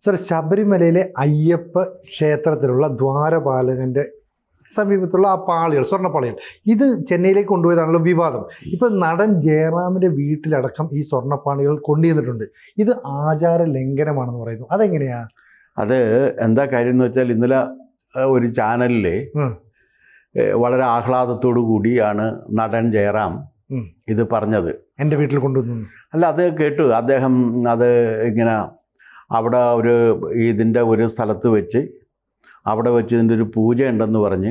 Sir, ശബരിമലയിലെ അയ്യപ്പ ക്ഷേത്രത്തിലുള്ള ദ്വാരപാലകൻ്റെ സമീപത്തുള്ള ആ പാളികൾ, സ്വർണ്ണപ്പാളികൾ, ഇത് ചെന്നൈയിലേക്ക് കൊണ്ടുപോയതാണല്ലോ വിവാദം. ഇപ്പം നടൻ ജയറാമിൻ്റെ വീട്ടിലടക്കം ഈ സ്വർണ്ണപ്പാളികൾ കൊണ്ടുവന്നിട്ടുണ്ട്. ഇത് ആചാര ലംഘനമാണെന്ന് പറയുന്നു. അതെങ്ങനെയാ? അത് എന്താ കാര്യം എന്ന് വെച്ചാൽ, ഇന്നലെ ഒരു ചാനലിൽ വളരെ ആഹ്ലാദത്തോടു കൂടിയാണ് നടൻ ജയറാം ഇത് പറഞ്ഞത്. എൻ്റെ വീട്ടിൽ കൊണ്ടുവന്നു അല്ല, അത് കേട്ടു. അദ്ദേഹം അത് ഇങ്ങനെ അവിടെ ഇതിൻ്റെ ഒരു സ്ഥലത്ത് വെച്ച് അവിടെ വെച്ച് ഇതിൻ്റെ ഒരു പൂജ ഉണ്ടെന്ന് പറഞ്ഞ്,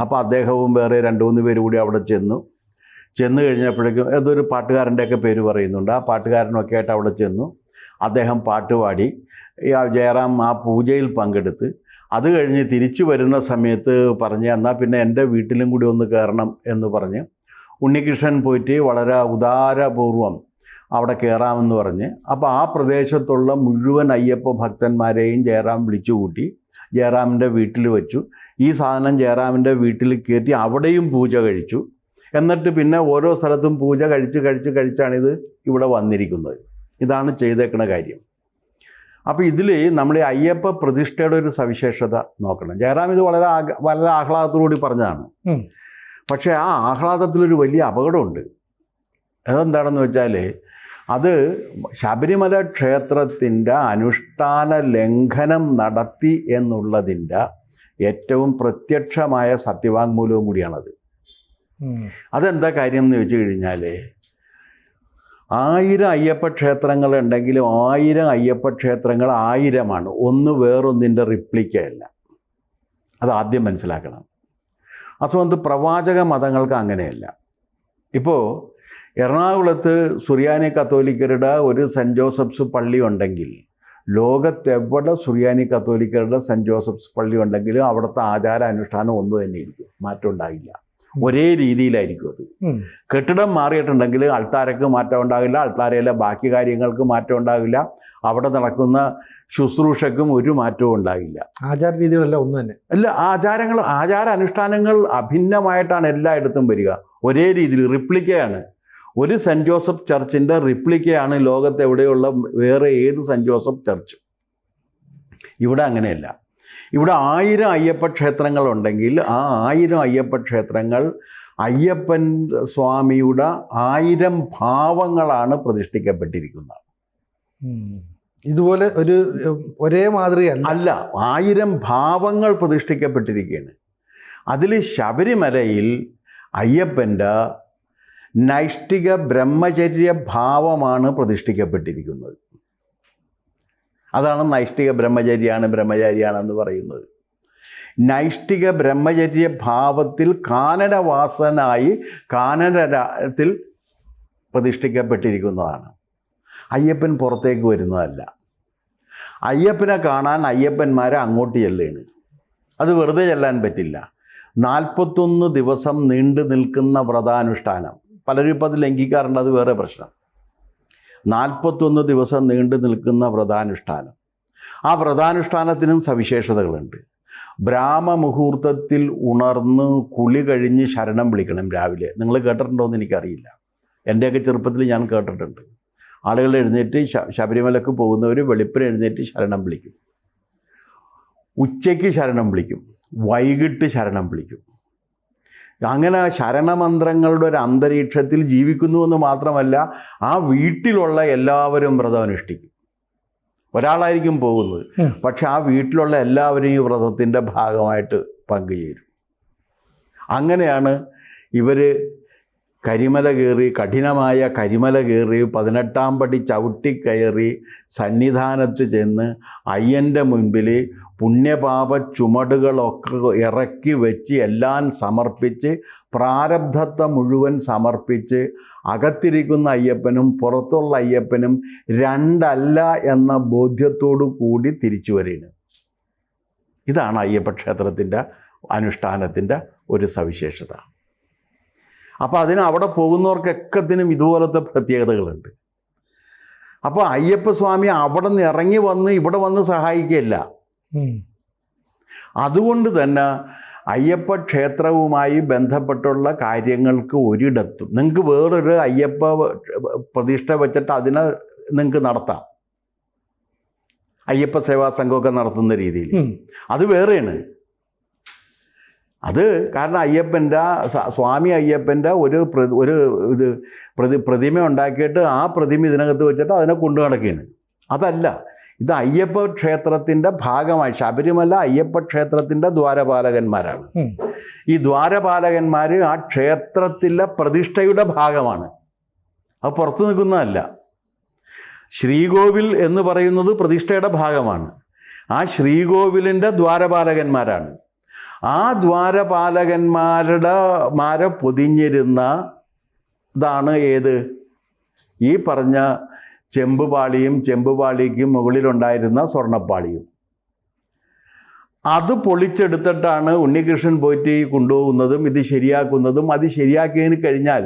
അപ്പോൾ അദ്ദേഹവും വേറെ 2-3 പേര് കൂടി അവിടെ ചെന്ന് കഴിഞ്ഞപ്പോഴേക്കും ഏതൊരു പാട്ടുകാരൻ്റെയൊക്കെ പേര് പറയുന്നുണ്ട്. ആ പാട്ടുകാരനൊക്കെ ആയിട്ട് അവിടെ ചെന്നു. അദ്ദേഹം പാട്ടുപാടി, ജയറാം ആ പൂജയിൽ പങ്കെടുത്ത് അത് കഴിഞ്ഞ് തിരിച്ചു വരുന്ന സമയത്ത് പറഞ്ഞ്, എന്നാൽ പിന്നെ എൻ്റെ വീട്ടിലും കൂടി ഒന്ന് കയറണം എന്ന് പറഞ്ഞ് ഉണ്ണികൃഷ്ണൻ പോയിട്ട് വളരെ ഉദാരപൂർവം അവിടെ കയറാമെന്ന് പറഞ്ഞ്, അപ്പോൾ ആ പ്രദേശത്തുള്ള മുഴുവൻ അയ്യപ്പ ഭക്തന്മാരെയും ജയറാം വിളിച്ചു കൂട്ടി ജയറാമിൻ്റെ വീട്ടിൽ വെച്ചു. ഈ സാധനം ജയറാമിൻ്റെ വീട്ടിൽ കയറ്റി അവിടെയും പൂജ കഴിച്ചു. എന്നിട്ട് പിന്നെ ഓരോ സ്ഥലത്തും പൂജ കഴിച്ചാണിത് ഇവിടെ വന്നിരിക്കുന്നത്. ഇതാണ് ചെയ്തേക്കുന്ന കാര്യം. അപ്പോൾ ഇതിൽ നമ്മുടെ അയ്യപ്പ പ്രതിഷ്ഠയുടെ ഒരു സവിശേഷത നോക്കണം. ജയറാം ഇത് വളരെ ആഹ്ലാദത്തോടുകൂടി പറഞ്ഞതാണ്. പക്ഷേ ആ ആഹ്ലാദത്തിലൊരു വലിയ അപകടമുണ്ട്. അതെന്താണെന്ന് വെച്ചാൽ, അത് ശബരിമല ക്ഷേത്രത്തിൻ്റെ അനുഷ്ഠാന ലംഘനം നടത്തി എന്നുള്ളതിൻ്റെ ഏറ്റവും പ്രത്യക്ഷമായ സത്യവാങ്മൂലവും കൂടിയാണത്. അതെന്താ കാര്യം എന്ന് വെച്ച് കഴിഞ്ഞാൽ, 1000 അയ്യപ്പ ക്ഷേത്രങ്ങളുണ്ടെങ്കിലും 1000 അയ്യപ്പ ക്ഷേത്രങ്ങൾ 1000ആണ്. ഒന്ന് വേറൊന്നിൻ്റെ റിപ്ലിക്കയല്ല. അത് ആദ്യം മനസ്സിലാക്കണം. അതുകൊണ്ട് പ്രവാചക മതങ്ങൾക്ക് അങ്ങനെയല്ല. ഇപ്പോൾ എറണാകുളത്ത് സുറിയാനി കത്തോലിക്കരുടെ ഒരു സെൻറ്റ് ജോസഫ്സ് പള്ളി ഉണ്ടെങ്കിൽ, ലോകത്തെവിടെ സുറിയാനി കത്തോലിക്കരുടെ സെൻറ്റ് ജോസഫ്സ് പള്ളി ഉണ്ടെങ്കിലും അവിടുത്തെ ആചാര അനുഷ്ഠാനം ഒന്ന് തന്നെയായിരിക്കും, മാറ്റം ഉണ്ടാകില്ല. ഒരേ രീതിയിലായിരിക്കും അത്. കെട്ടിടം മാറിയിട്ടുണ്ടെങ്കിൽ അൾത്താരക്ക് മാറ്റം ഉണ്ടാകില്ല, അൾത്താരയിലെ ബാക്കി കാര്യങ്ങൾക്ക് മാറ്റം ഉണ്ടാകില്ല, അവിടെ നടക്കുന്ന ശുശ്രൂഷയ്ക്കും ഒരു മാറ്റവും ഉണ്ടാകില്ല. ആചാര രീതികളെല്ലാം ഒന്ന് തന്നെ അല്ല. ആചാര അനുഷ്ഠാനങ്ങൾ അഭിന്നമായിട്ടാണ് എല്ലായിടത്തും വരിക. ഒരേ രീതിയിൽ റിപ്ലിക്കയാണ്. ഒരു സെൻറ്റ് ജോസഫ് ചർച്ചിൻ്റെ റിപ്ലിക്കയാണ് ലോകത്തെവിടെയുള്ള വേറെ ഏത് സെൻറ്റ് ജോസഫ് ചർച്ചും. ഇവിടെ അങ്ങനെയല്ല. ഇവിടെ 1000 അയ്യപ്പ ക്ഷേത്രങ്ങളുണ്ടെങ്കിൽ ആ 1000 അയ്യപ്പ ക്ഷേത്രങ്ങൾ അയ്യപ്പൻ സ്വാമിയുടെ 1000 ഭാവങ്ങളാണ് പ്രതിഷ്ഠിക്കപ്പെട്ടിരിക്കുന്നത്. ഇതുപോലെ ഒരേ മാതൃകയല്ല. അല്ല, 1000 ഭാവങ്ങൾ പ്രതിഷ്ഠിക്കപ്പെട്ടിരിക്കുകയാണ്. അതിൽ ശബരിമലയിൽ അയ്യപ്പൻ്റെ നൈഷ്ഠിക ബ്രഹ്മചര്യ ഭാവമാണ് പ്രതിഷ്ഠിക്കപ്പെട്ടിരിക്കുന്നത്. അതാണ് നൈഷ്ഠിക ബ്രഹ്മചാരിയാണെന്ന് പറയുന്നത്. നൈഷ്ഠിക ബ്രഹ്മചര്യ ഭാവത്തിൽ കാനനവാസനായി കാനനത്തിൽ പ്രതിഷ്ഠിക്കപ്പെട്ടിരിക്കുന്നതാണ്. അയ്യപ്പൻ പുറത്തേക്ക് വരുന്നതല്ല. അയ്യപ്പനെ കാണാൻ അയ്യപ്പന്മാരെ അങ്ങോട്ട് ചെല്ലുകയാണ്. അത് വെറുതെ ചെല്ലാൻ പറ്റില്ല. 41 ദിവസം നീണ്ടു നിൽക്കുന്ന വ്രതാനുഷ്ഠാനം. പലരും ഇപ്പോൾ അത് ലംഘിക്കാറുണ്ട്, അത് വേറെ പ്രശ്നം. 41 ദിവസം നീണ്ടു നിൽക്കുന്ന വ്രതാനുഷ്ഠാനം. ആ വ്രതാനുഷ്ഠാനത്തിനും സവിശേഷതകളുണ്ട്. ബ്രാഹ്മമുഹൂർത്തത്തിൽ ഉണർന്ന് കുളി കഴിഞ്ഞ് ശരണം വിളിക്കണം രാവിലെ. നിങ്ങൾ കേട്ടിട്ടുണ്ടോ എന്ന് എനിക്കറിയില്ല. എൻ്റെയൊക്കെ ചെറുപ്പത്തിൽ ഞാൻ കേട്ടിട്ടുണ്ട്. ആളുകൾ എഴുന്നേറ്റ് ശബരിമലക്ക് പോകുന്നവർ വെളുപ്പിന് എഴുന്നേറ്റ് ശരണം വിളിക്കും. ഉച്ചയ്ക്ക് ശരണം വിളിക്കും, വൈകിട്ട് ശരണം വിളിക്കും. അങ്ങനെ ശരണമന്ത്രങ്ങളുടെ ഒരു അന്തരീക്ഷത്തിൽ ജീവിക്കുന്നുവെന്ന് മാത്രമല്ല, ആ വീട്ടിലുള്ള എല്ലാവരും വ്രതം അനുഷ്ഠിക്കും. ഒരാളായിരിക്കും പോകുന്നത്, പക്ഷെ ആ വീട്ടിലുള്ള എല്ലാവരും ഈ വ്രതത്തിൻ്റെ ഭാഗമായിട്ട് പങ്കുചേരും. അങ്ങനെയാണ് ഇവർ കരിമല കയറി, കഠിനമായ കരിമല കയറി 18ാം പടി ചവിട്ടിക്കയറി സന്നിധാനത്ത് ചെന്ന് അയ്യൻ്റെ മുൻപിൽ പുണ്യപാപ ചുമടുകളൊക്കെ ഇറക്കി വെച്ച് എല്ലാം സമർപ്പിച്ച് പ്രാരബ്ധത്തെ മുഴുവൻ സമർപ്പിച്ച് അകത്തിരിക്കുന്ന അയ്യപ്പനും പുറത്തുള്ള അയ്യപ്പനും രണ്ടല്ല എന്ന ബോധ്യത്തോടു കൂടി തിരിച്ചു വരികയാണ്. ഇതാണ് അയ്യപ്പ ക്ഷേത്രത്തിൻ്റെ അനുഷ്ഠാനത്തിൻ്റെ ഒരു സവിശേഷത. അപ്പോൾ അവിടെ പോകുന്നവർക്കൊക്കത്തിനും ഇതുപോലത്തെ പ്രത്യേകതകളുണ്ട്. അപ്പോൾ അയ്യപ്പസ്വാമി അവിടെ നിന്ന് ഇറങ്ങി വന്ന് ഇവിടെ വന്ന് സഹായിക്കുകയില്ല. അതുകൊണ്ട് തന്നെ അയ്യപ്പ ക്ഷേത്രവുമായി ബന്ധപ്പെട്ടുള്ള കാര്യങ്ങൾക്ക് ഒരിടത്തും നിങ്ങൾക്ക് വേറൊരു അയ്യപ്പ പ്രതിഷ്ഠ വെച്ചിട്ട് അതിനെ നിങ്ങൾക്ക് നടത്താം. അയ്യപ്പ സേവാ സംഘമൊക്കെ നടത്തുന്ന രീതിയിൽ. അത് വേറെയാണ്. അത് കാരണം സ്വാമി അയ്യപ്പൻ്റെ ഒരു പ്രതിമ ഉണ്ടാക്കിയിട്ട് ആ പ്രതിമ ഇതിനകത്ത് വെച്ചിട്ട് അതിനെ കൊണ്ടു നടക്കുകയാണ്. അതല്ല, ഇത് അയ്യപ്പ ക്ഷേത്രത്തിൻ്റെ ഭാഗമായി, ശബരിമല അയ്യപ്പ ക്ഷേത്രത്തിൻ്റെ ദ്വാരപാലകന്മാരാണ്. ഈ ദ്വാരപാലകന്മാർ ആ ക്ഷേത്രത്തിലെ പ്രതിഷ്ഠയുടെ ഭാഗമാണ്. അത് പുറത്തു നിൽക്കുന്നതല്ല. ശ്രീകോവിൽ എന്ന് പറയുന്നത് പ്രതിഷ്ഠയുടെ ഭാഗമാണ്. ആ ശ്രീകോവിലിൻ്റെ ദ്വാരപാലകന്മാരാണ്. ആ ദ്വാരപാലകന്മാരെ പൊതിഞ്ഞിരുന്ന ഇതാണ് ഏത്? ഈ പറഞ്ഞ ചെമ്പുപാളിയും ചെമ്പുപാളിക്കും മുകളിലുണ്ടായിരുന്ന സ്വർണ്ണപ്പാളിയും. അത് പൊളിച്ചെടുത്തിട്ടാണ് ഉണ്ണികൃഷ്ണൻ പോയിട്ട് കൊണ്ടുപോകുന്നതും ഇത് ശരിയാക്കുന്നതും. അത് ശരിയാക്കിയതിന് കഴിഞ്ഞാൽ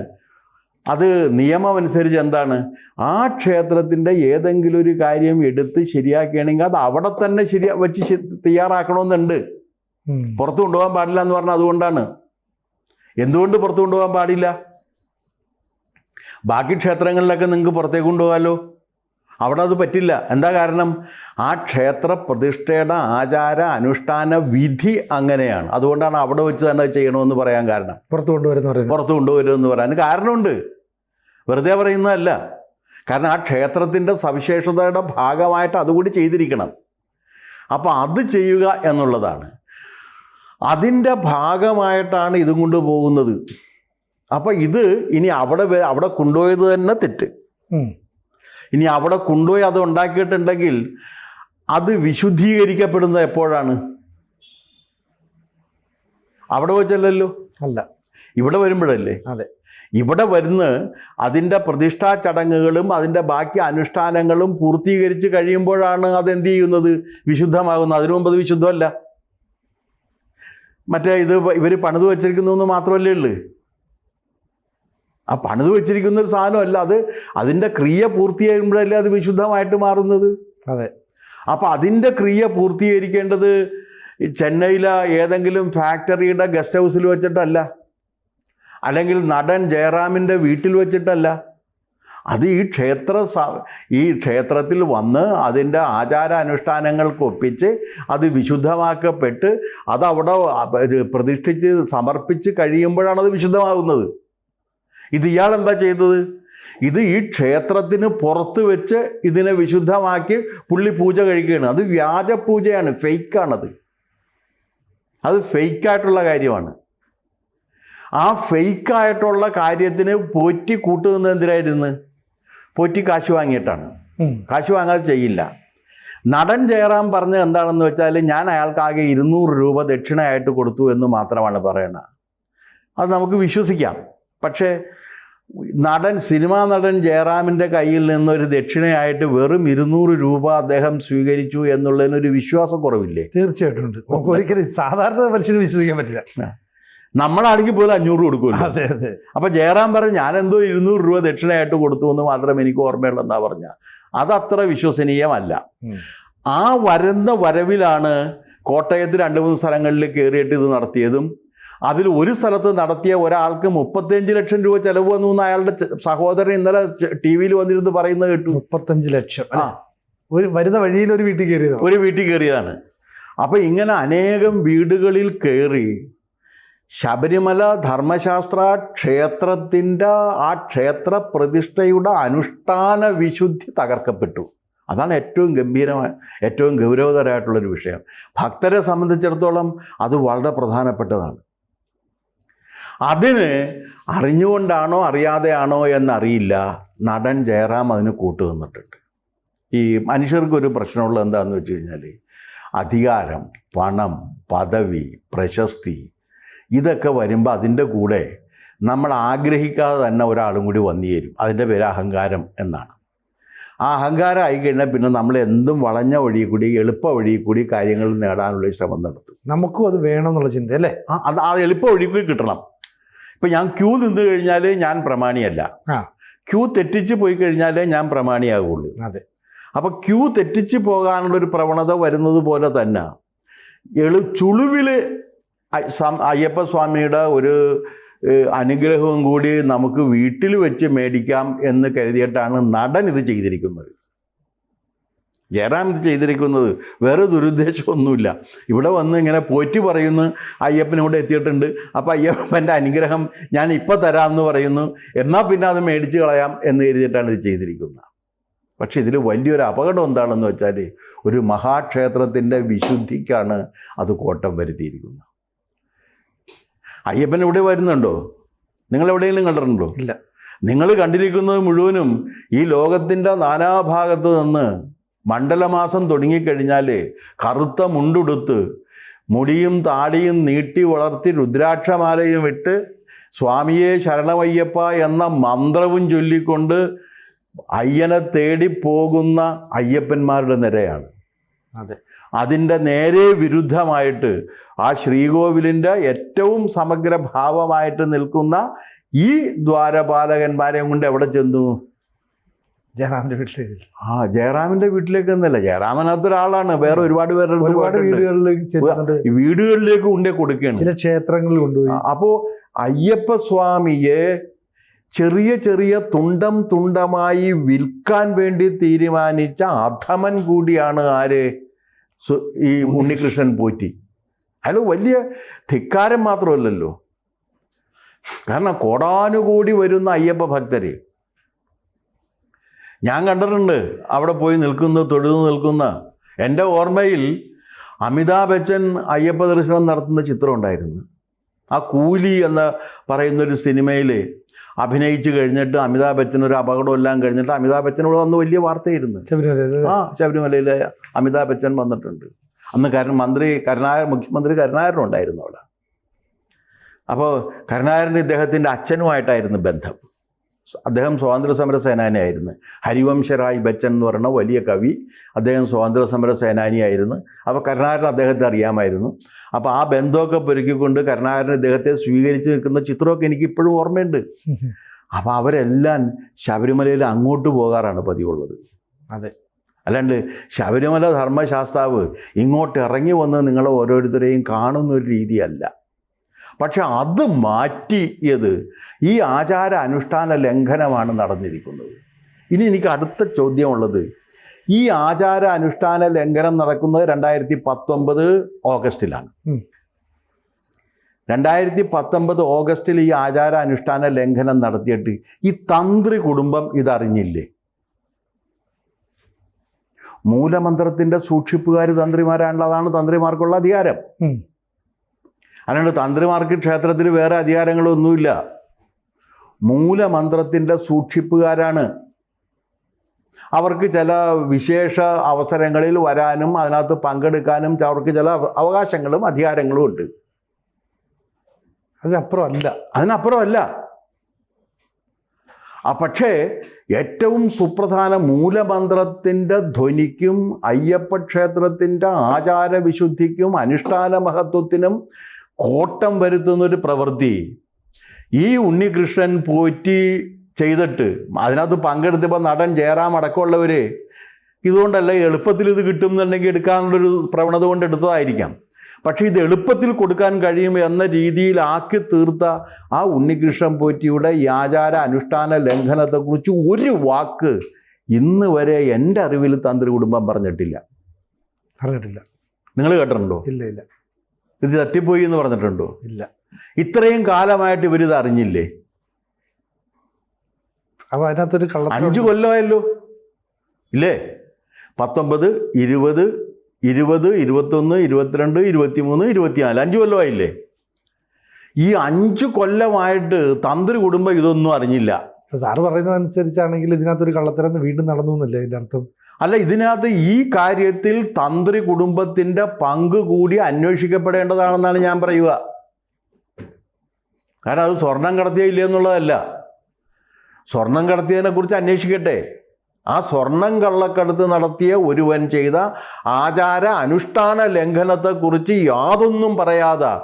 അത് നിയമമനുസരിച്ച് എന്താണ്, ആ ക്ഷേത്രത്തിൻ്റെ ഏതെങ്കിലും ഒരു കാര്യം എടുത്ത് ശരിയാക്കുകയാണെങ്കിൽ അത് അവിടെ തന്നെ വെച്ച് തയ്യാറാക്കണമെന്നുണ്ട്. പുറത്തു കൊണ്ടുപോകാൻ പാടില്ല എന്ന് പറഞ്ഞാൽ അതുകൊണ്ടാണ്. എന്തുകൊണ്ട് പുറത്തു കൊണ്ടുപോകാൻ പാടില്ല? ബാക്കി ക്ഷേത്രങ്ങളിലൊക്കെ നിങ്ങൾക്ക് പുറത്തേക്ക് കൊണ്ടുപോകാമല്ലോ. അവിടെ അത് പറ്റില്ല. എന്താ കാരണം? ആ ക്ഷേത്ര പ്രതിഷ്ഠയുടെ ആചാര അനുഷ്ഠാന വിധി അങ്ങനെയാണ്. അതുകൊണ്ടാണ് അവിടെ വെച്ച് തന്നെ ചെയ്യണമെന്ന് പറയാൻ കാരണം. പുറത്തു കൊണ്ടുവരുമെന്ന് പറയാൻ കാരണമുണ്ട്. വെറുതെ പറയുന്നതല്ല. കാരണം ആ ക്ഷേത്രത്തിൻ്റെ സവിശേഷതയുടെ ഭാഗമായിട്ട് അതുകൂടി ചെയ്തിരിക്കണം. അപ്പോൾ അത് ചെയ്യുക എന്നുള്ളതാണ്. അതിൻ്റെ ഭാഗമായിട്ടാണ് ഇതും കൊണ്ട് പോകുന്നത്. അപ്പം ഇത് ഇനി അവിടെ കൊണ്ടുപോയത് തന്നെ തെറ്റ്. ഇനി അവിടെ കൊണ്ടുപോയി അത് ഉണ്ടാക്കിയിട്ടുണ്ടെങ്കിൽ അത് വിശുദ്ധീകരിക്കപ്പെടുന്നത് എപ്പോഴാണ്? അവിടെ വെച്ചല്ലല്ലോ. അല്ല, ഇവിടെ വരുമ്പോഴല്ലേ. അതെ, ഇവിടെ വരുന്ന അതിൻ്റെ പ്രതിഷ്ഠാ ചടങ്ങുകളും അതിൻ്റെ ബാക്കി അനുഷ്ഠാനങ്ങളും പൂർത്തീകരിച്ച് കഴിയുമ്പോഴാണ് അതെന്ത് ചെയ്യുന്നത്? വിശുദ്ധമാകുന്നത്. അതിനു മുമ്പ് അത് വിശുദ്ധമല്ല. ഇവർ പണിത് വച്ചിരിക്കുന്നു മാത്രമല്ലേ ഉള്ളൂ. ആ പണിത് വെച്ചിരിക്കുന്ന ഒരു സാധനമല്ല അത്. അതിൻ്റെ ക്രിയ പൂർത്തീകരിക്കുമ്പോഴല്ലേ അത് വിശുദ്ധമായിട്ട് മാറുന്നത്. അതെ. അപ്പം അതിൻ്റെ ക്രിയ പൂർത്തീകരിക്കേണ്ടത് ചെന്നൈയിലെ ഏതെങ്കിലും ഫാക്ടറിയുടെ ഗസ്റ്റ് ഹൗസിൽ വെച്ചിട്ടല്ല, അല്ലെങ്കിൽ നടൻ ജയറാമിൻ്റെ വീട്ടിൽ വെച്ചിട്ടല്ല. അത് ഈ ക്ഷേത്രത്തിൽ വന്ന് അതിൻ്റെ ആചാരാനുഷ്ഠാനങ്ങൾക്കൊപ്പിച്ച് അത് വിശുദ്ധമാക്കപ്പെട്ട് അതവിടെ പ്രതിഷ്ഠിച്ച് സമർപ്പിച്ച് കഴിയുമ്പോഴാണ് അത് വിശുദ്ധമാകുന്നത്. ഇത് ഇയാളെന്താ ചെയ്തത്? ഇത് ഈ ക്ഷേത്രത്തിന് പുറത്ത് വെച്ച് ഇതിനെ വിശുദ്ധമാക്കി പുള്ളി പൂജ കഴിക്കുകയാണ്. അത് വ്യാജ പൂജയാണ്, ഫേക്കാണത്. അത് ഫേക്കായിട്ടുള്ള കാര്യമാണ്. ആ ഫേക്കായിട്ടുള്ള കാര്യത്തിന് പോറ്റി കൂട്ടുന്നത് എന്തിനായിരുന്നു? പോറ്റി കാശ് വാങ്ങിയിട്ടാണ്. കാശ് വാങ്ങാതെ ചെയ്യില്ല. നടൻ ജയറാം പറഞ്ഞത് എന്താണെന്ന് വെച്ചാൽ, ഞാൻ അയാൾക്കാകെ 200 രൂപ ദക്ഷിണയായിട്ട് കൊടുത്തു എന്ന് മാത്രമാണ് പറയണത്. അത് നമുക്ക് വിശ്വസിക്കാം. പക്ഷേ സിനിമാ നടൻ ജയറാമിൻ്റെ കയ്യിൽ നിന്നൊരു ദക്ഷിണയായിട്ട് വെറും 200 രൂപ അദ്ദേഹം സ്വീകരിച്ചു എന്നുള്ളതിനൊരു വിശ്വാസക്കുറവില്ലേ? തീർച്ചയായിട്ടും ഉണ്ട്. നമുക്ക് ഒരിക്കലും സാധാരണ മനുഷ്യന് വിശ്വസിക്കാൻ പറ്റില്ല. നമ്മളാണെങ്കിൽ പോലും 500 കൊടുക്കുമല്ലോ. അതെ അതെ. അപ്പം ജയറാം പറഞ്ഞു ഞാനെന്തോ 200 രൂപ ദക്ഷിണയായിട്ട് കൊടുത്തു എന്ന് മാത്രം എനിക്ക് ഓർമ്മയുള്ളതെന്നാ പറഞ്ഞ. അതത്ര വിശ്വസനീയമല്ല. ആ വരവിലാണ് കോട്ടയത്ത് 2-3 സ്ഥലങ്ങളിൽ കയറിയിട്ട് ഇത് നടത്തിയതും അതിൽ ഒരു സ്ഥലത്ത് നടത്തിയ ഒരാൾക്ക് 35 ലക്ഷം രൂപ ചെലവ് വന്നു എന്ന് അയാളുടെ സഹോദരൻ ഇന്നലെ TV വന്നിരുന്ന് പറയുന്നത് കേട്ടു. 35 ലക്ഷം. വരുന്ന വഴിയിൽ ഒരു വീട്ടിൽ കയറിയതാണ്. അപ്പം ഇങ്ങനെ അനേകം വീടുകളിൽ കയറി ശബരിമല ധർമ്മശാസ്ത്ര ക്ഷേത്രത്തിൻ്റെ ആ ക്ഷേത്ര പ്രതിഷ്ഠയുടെ അനുഷ്ഠാന വിശുദ്ധി തകർക്കപ്പെട്ടു. അതാണ് ഏറ്റവും ഗൗരവതരമായിട്ടുള്ളൊരു വിഷയം. ഭക്തരെ സംബന്ധിച്ചിടത്തോളം അത് വളരെ പ്രധാനപ്പെട്ടതാണ്. അതിന് അറിഞ്ഞുകൊണ്ടാണോ അറിയാതെയാണോ എന്നറിയില്ല, നടൻ ജയറാം അതിന് കൂട്ടുനിന്നിട്ടുണ്ട്. ഈ മനുഷ്യർക്കൊരു പ്രശ്നമുള്ളത് എന്താണെന്ന് വെച്ച് കഴിഞ്ഞാൽ, അധികാരം, പണം, പദവി, പ്രശസ്തി ഇതൊക്കെ വരുമ്പോൾ അതിൻ്റെ കൂടെ നമ്മൾ ആഗ്രഹിക്കാതെ തന്നെ ഒരാളും കൂടി വന്നു ചേരും. അതിൻ്റെ പേര് അഹങ്കാരം എന്നാണ്. ആ അഹങ്കാരം ആയിക്കഴിഞ്ഞാൽ പിന്നെ നമ്മൾ എന്തും വളഞ്ഞ വഴി കൂടി എളുപ്പ വഴി കൂടി കാര്യങ്ങൾ നേടാനുള്ള ശ്രമം നടത്തും. നമുക്കും അത് വേണം എന്നുള്ള ചിന്ത അല്ലേ? ആ എളുപ്പ വഴി കൂടി കിട്ടണം. ഇപ്പം ഞാൻ ക്യൂ നിന്ന് കഴിഞ്ഞാൽ ഞാൻ പ്രമാണിയല്ല. ക്യൂ തെറ്റിച്ച് പോയി കഴിഞ്ഞാലേ ഞാൻ പ്രമാണിയാകുള്ളൂ. അതെ. അപ്പം ക്യൂ തെറ്റിച്ച് പോകാനുള്ളൊരു പ്രവണത വരുന്നത് പോലെ തന്നെ ചുളിവിൽ അയ്യപ്പസ്വാമിയുടെ ഒരു അനുഗ്രഹവും കൂടി നമുക്ക് വീട്ടിൽ വെച്ച് മേടിക്കാം എന്ന് കരുതിയിട്ടാണ് നടൻ ഇത് ചെയ്തിരിക്കുന്നത്. ജയറാം ഇത് ചെയ്തിരിക്കുന്നത് വേറെ ദുരുദ്ദേശമൊന്നുമില്ല. ഇവിടെ വന്ന് ഇങ്ങനെ പോറ്റി പറയുന്നു അയ്യപ്പൻ ഇവിടെ എത്തിയിട്ടുണ്ട്, അപ്പോൾ അയ്യപ്പൻ്റെ അനുഗ്രഹം ഞാൻ ഇപ്പോൾ തരാമെന്ന് പറയുന്നു, എന്നാൽ പിന്നെ അത് മേടിച്ച് കളയാം എന്ന് കരുതിയിട്ടാണ് ഇത് ചെയ്തിരിക്കുന്നത്. പക്ഷെ ഇതിൽ വലിയൊരു അപകടം എന്താണെന്ന് വെച്ചാൽ ഒരു മഹാക്ഷേത്രത്തിൻ്റെ വിശുദ്ധിക്കാണ് അത് കോട്ടം വരുത്തിയിരിക്കുന്നത്. അയ്യപ്പൻ ഇവിടെ വരുന്നുണ്ടോ? നിങ്ങളെവിടെയെങ്കിലും കണ്ടിട്ടുണ്ടോ? ഇല്ല. നിങ്ങൾ കണ്ടിരിക്കുന്നത് മുഴുവനും ഈ ലോകത്തിൻ്റെ നാനാഭാഗത്ത് നിന്ന് മണ്ഡലമാസം തുടങ്ങിക്കഴിഞ്ഞാൽ കറുത്ത മുണ്ടുടുത്ത് മുടിയും താടിയും നീട്ടി വളർത്തി രുദ്രാക്ഷമാലയും ഇട്ട് സ്വാമിയെ ശരണമയ്യപ്പ എന്ന മന്ത്രവും ചൊല്ലിക്കൊണ്ട് അയ്യനെ തേടി പോകുന്ന അയ്യപ്പന്മാരുടെ നിരയാണ്. അതെ. അതിൻ്റെ നേരെ വിരുദ്ധമായിട്ട് ആ ശ്രീകോവിലിൻ്റെ ഏറ്റവും സമഗ്ര ഭാവമായിട്ട് നിൽക്കുന്ന ഈ ദ്വാരപാലകന്മാരെയും കൊണ്ട് എവിടെ ചെന്നു? ജയറാമിന്റെ വീട്ടിലേക്ക്. ജയറാമിന്റെ വീട്ടിലേക്ക് എന്നല്ല, ജയറാമനകത്തൊരാളാണ്, വേറെ ഒരുപാട് വീടുകളിലേക്ക് കൊണ്ടേ കൊടുക്കുകയാണ്, ചില ക്ഷേത്രങ്ങളിൽ കൊണ്ടുപോയി. അപ്പോൾ അയ്യപ്പസ്വാമിയെ ചെറിയ ചെറിയ തുണ്ടം തുണ്ടമായി വിൽക്കാൻ വേണ്ടി തീരുമാനിച്ച അധമൻ കൂടിയാണ് ആര്? ഈ ഉണ്ണികൃഷ്ണൻ പോറ്റി. അയാൾ വലിയ ധിക്കാരം മാത്രമല്ലല്ലോ, കാരണം കോടാനുകൂടി വരുന്ന അയ്യപ്പ ഭക്തര് ഞാൻ കണ്ടിട്ടുണ്ട് അവിടെ പോയി തൊഴുതു നിൽക്കുന്ന. എൻ്റെ ഓർമ്മയിൽ അമിതാഭ് ബച്ചൻ അയ്യപ്പ ദർശനം നടത്തുന്ന ചിത്രം ഉണ്ടായിരുന്നു. ആ കൂലി എന്ന് പറയുന്നൊരു സിനിമയിൽ അഭിനയിച്ച് കഴിഞ്ഞിട്ട് അമിതാഭ് ബച്ചൻ ഒരു അപകടമെല്ലാം കഴിഞ്ഞിട്ട് അമിതാഭ് ബച്ചനോട് വന്ന് വലിയ വാർത്തയായിരുന്നു. ശബരിമലയിൽ അമിതാഭ് ബച്ചൻ വന്നിട്ടുണ്ട്. അന്ന് മുഖ്യമന്ത്രി കരുണാകരനുണ്ടായിരുന്നു അവിടെ. അപ്പോൾ കരുണാകരൻ ഇദ്ദേഹത്തിൻ്റെ അച്ഛനുമായിട്ടായിരുന്നു ബന്ധം. അദ്ദേഹം സ്വാതന്ത്ര്യ സമര സേനാനിയായിരുന്നു. ഹരിവംശറായ് ബച്ചൻ എന്ന് പറയുന്ന വലിയ കവി, അദ്ദേഹം സ്വാതന്ത്ര്യ സമര സേനാനിയായിരുന്നു. അപ്പോൾ കരുണാകരൻ അദ്ദേഹത്തെ അറിയാമായിരുന്നു. അപ്പോൾ ആ ബന്ധമൊക്കെ പെരുക്കിക്കൊണ്ട് കരുണാകരൻ ഇദ്ദേഹത്തെ സ്വീകരിച്ച് നിൽക്കുന്ന ചിത്രമൊക്കെ എനിക്ക് ഇപ്പോഴും ഓർമ്മയുണ്ട്. അപ്പോൾ അവരെല്ലാം ശബരിമലയിൽ അങ്ങോട്ട് പോകാറാണ് പതിവുള്ളത്. അതെ. അല്ലാണ്ട് ശബരിമല ധർമ്മശാസ്താവ് ഇങ്ങോട്ട് ഇറങ്ങി വന്ന് നിങ്ങളെ ഓരോരുത്തരെയും കാണുന്ന ഒരു രീതിയല്ല. പക്ഷെ അത് മാറ്റിയത് ഈ ആചാര അനുഷ്ഠാന ലംഘനമാണ് നടന്നിരിക്കുന്നത്. ഇനി എനിക്ക് അടുത്ത ചോദ്യമുള്ളത്, ഈ ആചാര അനുഷ്ഠാന ലംഘനം നടക്കുന്നത് 2019 ഓഗസ്റ്റിലാണ്. 2019 ഓഗസ്റ്റിൽ ഈ ആചാര അനുഷ്ഠാന ലംഘനം നടത്തിയിട്ട് ഈ തന്ത്രി കുടുംബം ഇതറിഞ്ഞില്ലേ? മൂലമന്ത്രത്തിൻ്റെ സൂക്ഷിപ്പുകാർ തന്ത്രിമാരാണല്ലോ, അതാണ് തന്ത്രിമാർക്കുള്ള അധികാരം. അല്ലാണ്ട് തന്ത്രിമാർക്ക് ക്ഷേത്രത്തിൽ വേറെ അധികാരങ്ങളൊന്നുമില്ല. മൂലമന്ത്രത്തിൻ്റെ സൂക്ഷിപ്പുകാരാണ്. അവർക്ക് ചില വിശേഷ അവസരങ്ങളിൽ വരാനും അതിനകത്ത് പങ്കെടുക്കാനും അവർക്ക് ചില അവകാശങ്ങളും അധികാരങ്ങളും ഉണ്ട്. അതിനപ്പുറമല്ല. പക്ഷേ ഏറ്റവും സുപ്രധാന മൂലമന്ത്രത്തിൻ്റെ ധ്വനിക്കും അയ്യപ്പ ക്ഷേത്രത്തിൻ്റെ ആചാരവിശുദ്ധിക്കും അനുഷ്ഠാന മഹത്വത്തിനും കോട്ടം വരുത്തുന്നൊരു പ്രവൃത്തി ഈ ഉണ്ണികൃഷ്ണൻ പോറ്റി ചെയ്തിട്ട് അതിനകത്ത് പങ്കെടുത്തപ്പോൾ നടൻ ജയറാം അടക്കമുള്ളവർ ഇതുകൊണ്ടല്ല, എളുപ്പത്തിൽ ഇത് കിട്ടുമെന്നുണ്ടെങ്കിൽ എടുക്കാനുള്ളൊരു പ്രവണത കൊണ്ട് എടുത്തതായിരിക്കാം. പക്ഷേ ഇത് എളുപ്പത്തിൽ കൊടുക്കാൻ കഴിയും എന്ന രീതിയിലാക്കി തീർത്ത ആ ഉണ്ണികൃഷ്ണൻ പോറ്റിയുടെ ഈ ആചാര അനുഷ്ഠാന ലംഘനത്തെക്കുറിച്ച് ഒരു വാക്ക് ഇന്ന് വരെ എൻ്റെ അറിവിൽ തന്ത്രി കുടുംബം പറഞ്ഞിട്ടില്ല. നിങ്ങൾ കേട്ടിട്ടുണ്ടോ? ഇല്ല. ഇത് തട്ടിപ്പോയി എന്ന് പറഞ്ഞിട്ടുണ്ടോ? ഇല്ല. ഇത്രയും കാലമായിട്ട് ഇവരിത് അറിഞ്ഞില്ലേ? അപ്പോൾ അതിനകത്തൊരു 5 കൊല്ലമായല്ലോ ഇല്ലേ? 19, 20, 21, 22, 23, 24 5 കൊല്ലമായില്ലേ? ഈ 5 കൊല്ലമായിട്ട് തന്ത്രി കുടുംബം ഇതൊന്നും അറിഞ്ഞില്ല. സാറ് പറയുന്നതനുസരിച്ചാണെങ്കിൽ ഇതിനകത്തൊരു കള്ളത്തരം വീണ്ടും നടന്നു എന്നല്ലേ ഇതിൻ്റെ അർത്ഥം? അല്ല, ഇതിനകത്ത് ഈ കാര്യത്തിൽ തന്ത്രി കുടുംബത്തിൻ്റെ പങ്ക് കൂടി അന്വേഷിക്കപ്പെടേണ്ടതാണെന്നാണ് ഞാൻ പറയുക. കാരണം അത് സ്വർണം കടത്തിയില്ല എന്നുള്ളതല്ല, സ്വർണം കടത്തിയതിനെക്കുറിച്ച് അന്വേഷിക്കട്ടെ. ആ സ്വർണം കള്ളക്കടത്ത് നടത്തിയ ഒരുവൻ ചെയ്ത ആചാര അനുഷ്ഠാന ലംഘനത്തെക്കുറിച്ച് യാതൊന്നും പറയാതെ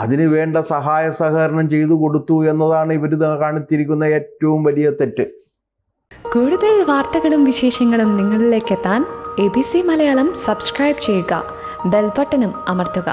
അതിനു വേണ്ട സഹായ സഹകരണം ചെയ്തു കൊടുത്തു എന്നതാണ് ഇവർ കാണിച്ചിരിക്കുന്ന ഏറ്റവും വലിയ തെറ്റ്. കൂടുതൽ വാർത്തകളും വിശേഷങ്ങളും നിങ്ങളിലേക്ക് എത്താൻ ABC മലയാളം സബ്സ്ക്രൈബ് ചെയ്യുക, ബെൽ ബട്ടണും അമർത്തുക.